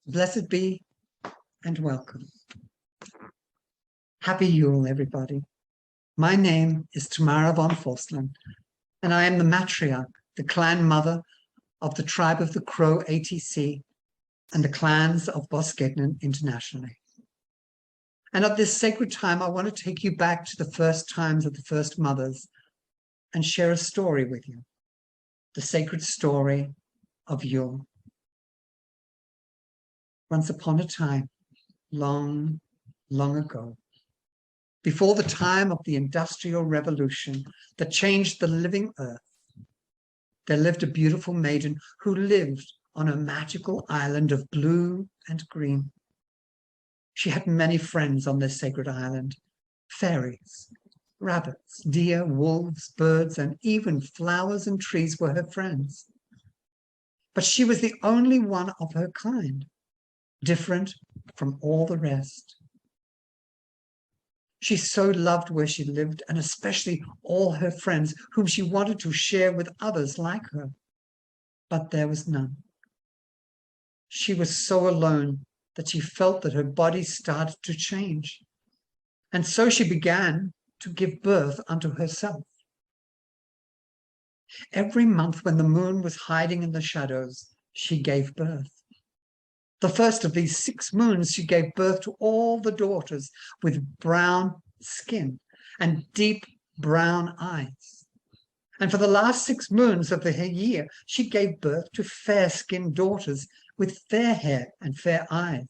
Blessed be and welcome. Happy Yule, everybody. My name is Tanara Von Forslun, and I am the matriarch, the clan mother of the tribe of the Crow ATC and the clans of Boskednan internationally. And at this sacred time, I want to take you back to the first times of the first mothers and share a story with you, the sacred story of Yule. Once upon a time, long, long ago, before the time of the Industrial Revolution that changed the living earth, there lived a beautiful maiden who lived on a magical island of blue and green. She had many friends on this sacred island, fairies, rabbits, deer, wolves, birds, and even flowers and trees were her friends. But she was the only one of her kind, different from all the rest. She so loved where she lived, and especially all her friends, whom she wanted to share with others like her. But there was none. She was so alone that she felt that her body started to change. And so she began to give birth unto herself. Every month when the moon was hiding in the shadows, she gave birth. The first of these 6 moons, she gave birth to all the daughters with brown skin and deep brown eyes. And for the last 6 moons of the year, she gave birth to fair-skinned daughters with fair hair and fair eyes.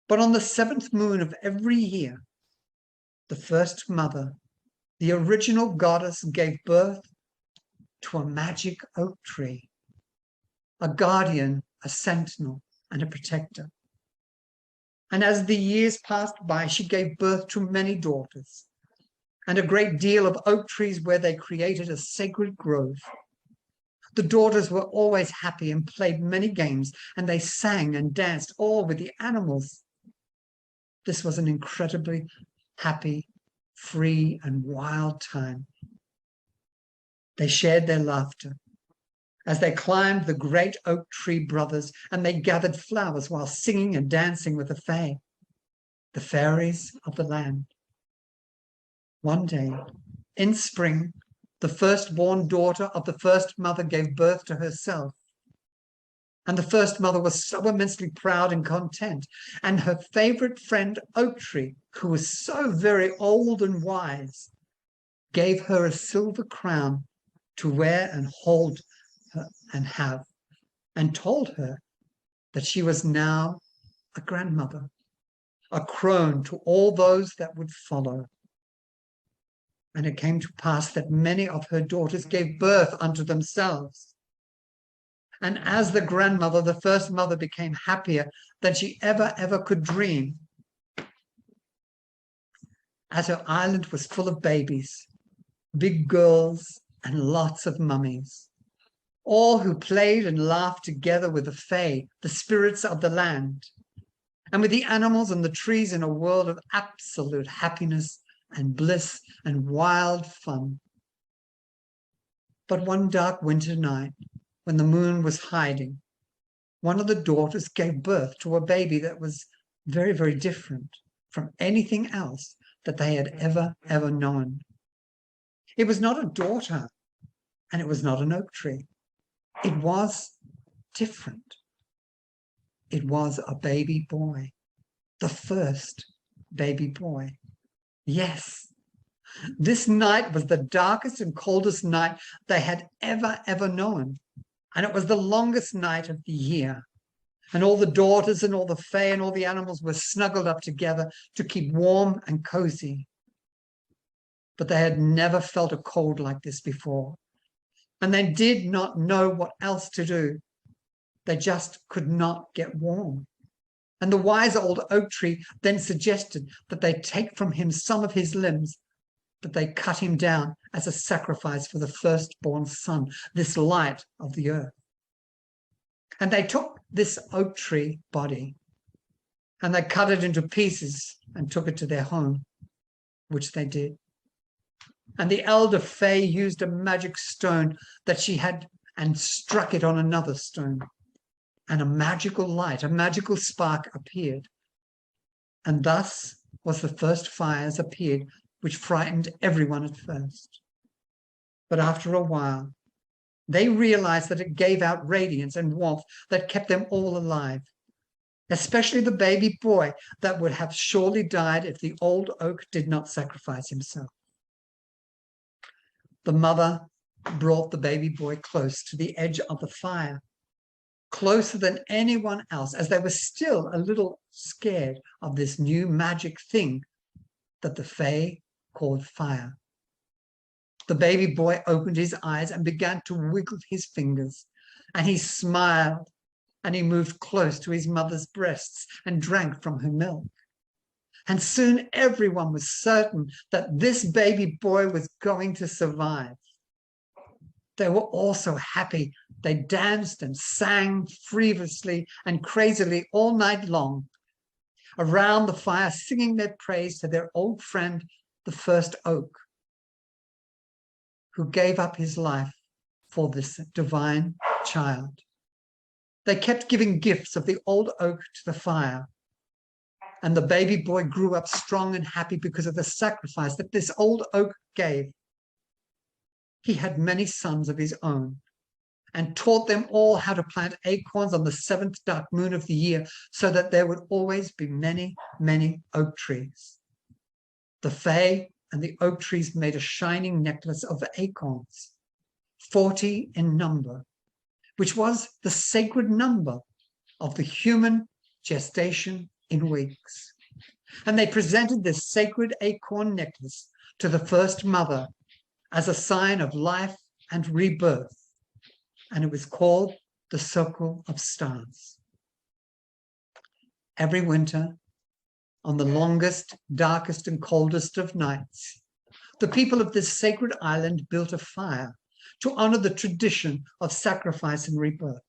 But on the 7th moon of every year, the first mother, the original goddess, gave birth to a magic oak tree, a guardian, a sentinel, and a protector. And as the years passed by, she gave birth to many daughters and a great deal of oak trees where they created a sacred grove. The daughters were always happy and played many games, and they sang and danced all with the animals. This was an incredibly happy, free, and wild time. They shared their laughter as they climbed the great oak tree brothers, and they gathered flowers while singing and dancing with the fae, the fairies of the land. One day, in spring, the firstborn daughter of the first mother gave birth to herself. And the first mother was so immensely proud and content, and her favorite friend, Oak Tree, who was so very old and wise, gave her a silver crown to wear and hold and have, and told her that she was now a grandmother, a crone to all those that would follow. And it came to pass that many of her daughters gave birth unto themselves. And as the grandmother, the first mother became happier than she ever could dream, as her island was full of babies, big girls, and lots of mummies, all who played and laughed together with the fae, the spirits of the land, and with the animals and the trees in a world of absolute happiness and bliss and wild fun. But one dark winter night, when the moon was hiding, one of the daughters gave birth to a baby that was very different from anything else that they had ever known. It was not a daughter, and it was not an oak tree. It was different. It was a baby boy, the first baby boy. Yes, this night was the darkest and coldest night they had ever known. And it was the longest night of the year. And all the daughters and all the fae and all the animals were snuggled up together to keep warm and cozy. But they had never felt a cold like this before. And they did not know what else to do. They just could not get warm. And the wise old oak tree then suggested that they take from him some of his limbs, that they cut him down as a sacrifice for the firstborn son, this light of the earth. And they took this oak tree body and they cut it into pieces and took it to their home, which they did. And the elder fae used a magic stone that she had and struck it on another stone. and a magical light, a magical spark appeared. And thus was the first fires appeared, which frightened everyone at first. But after a while, they realized that it gave out radiance and warmth that kept them all alive, especially the baby boy that would have surely died if the old oak did not sacrifice himself. The mother brought the baby boy close to the edge of the fire, closer than anyone else, as they were still a little scared of this new magic thing that the Fae called fire. The baby boy opened his eyes and began to wiggle his fingers, and he smiled, and he moved close to his mother's breasts and drank from her milk. And soon everyone was certain that this baby boy was going to survive. They were all so happy. They danced and sang frivolously and crazily all night long around the fire, singing their praise to their old friend, the first oak, who gave up his life for this divine child. They kept giving gifts of the old oak to the fire, and the baby boy grew up strong and happy because of the sacrifice that this old oak gave. He had many sons of his own and taught them all how to plant acorns on the 7th dark moon of the year, so that there would always be many, many oak trees. The Fae and the oak trees made a shining necklace of acorns, 40 in number, which was the sacred number of the human gestation in weeks. And they presented this sacred acorn necklace to the first mother as a sign of life and rebirth, and it was called the Circle of Stars. Every winter, on the longest, darkest, and coldest of nights, the people of this sacred island built a fire to honor the tradition of sacrifice and rebirth.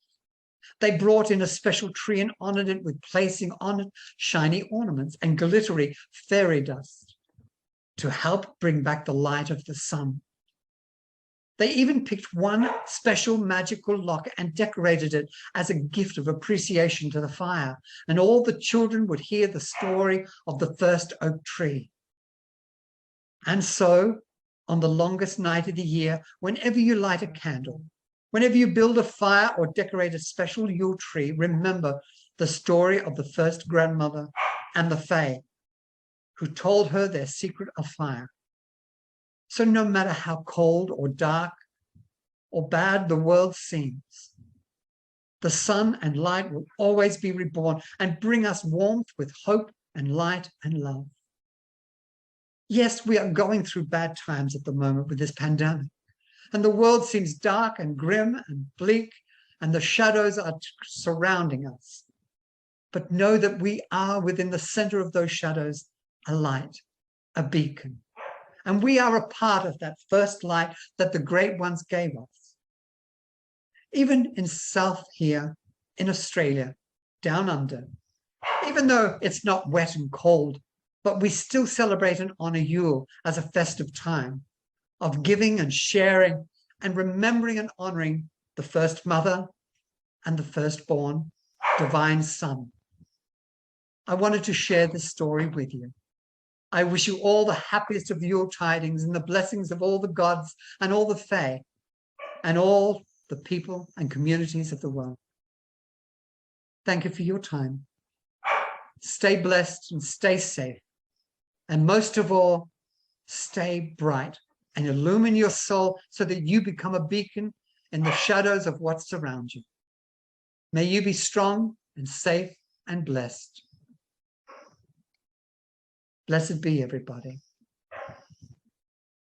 They brought in a special tree and honored it with placing on it shiny ornaments and glittery fairy dust to help bring back the light of the sun. They even picked one special magical lock and decorated it as a gift of appreciation to the fire, and all the children would hear the story of the first oak tree. And so, on the longest night of the year, whenever you light a candle, whenever you build a fire or decorate a special Yule tree, remember the story of the first grandmother and the Fae, who told her their secret of fire. So no matter how cold or dark or bad the world seems, the sun and light will always be reborn and bring us warmth with hope and light and love. Yes, we are going through bad times at the moment with this pandemic, and the world seems dark and grim and bleak, and the shadows are surrounding us. But know that we are within the center of those shadows, a light, a beacon. And we are a part of that first light that the great ones gave us. Even in South here, in Australia, down under, even though it's not wet and cold, but we still celebrate and honor Yule as a festive time of giving and sharing and remembering and honoring the first mother and the firstborn divine son. I wanted to share this story with you. I wish you all the happiest of Yule tidings and the blessings of all the gods and all the Fae and all the people and communities of the world. Thank you for your time. Stay blessed and stay safe. And most of all, stay bright and illumine your soul so that you become a beacon in the shadows of what surrounds you. May you be strong and safe and blessed. Blessed be everybody.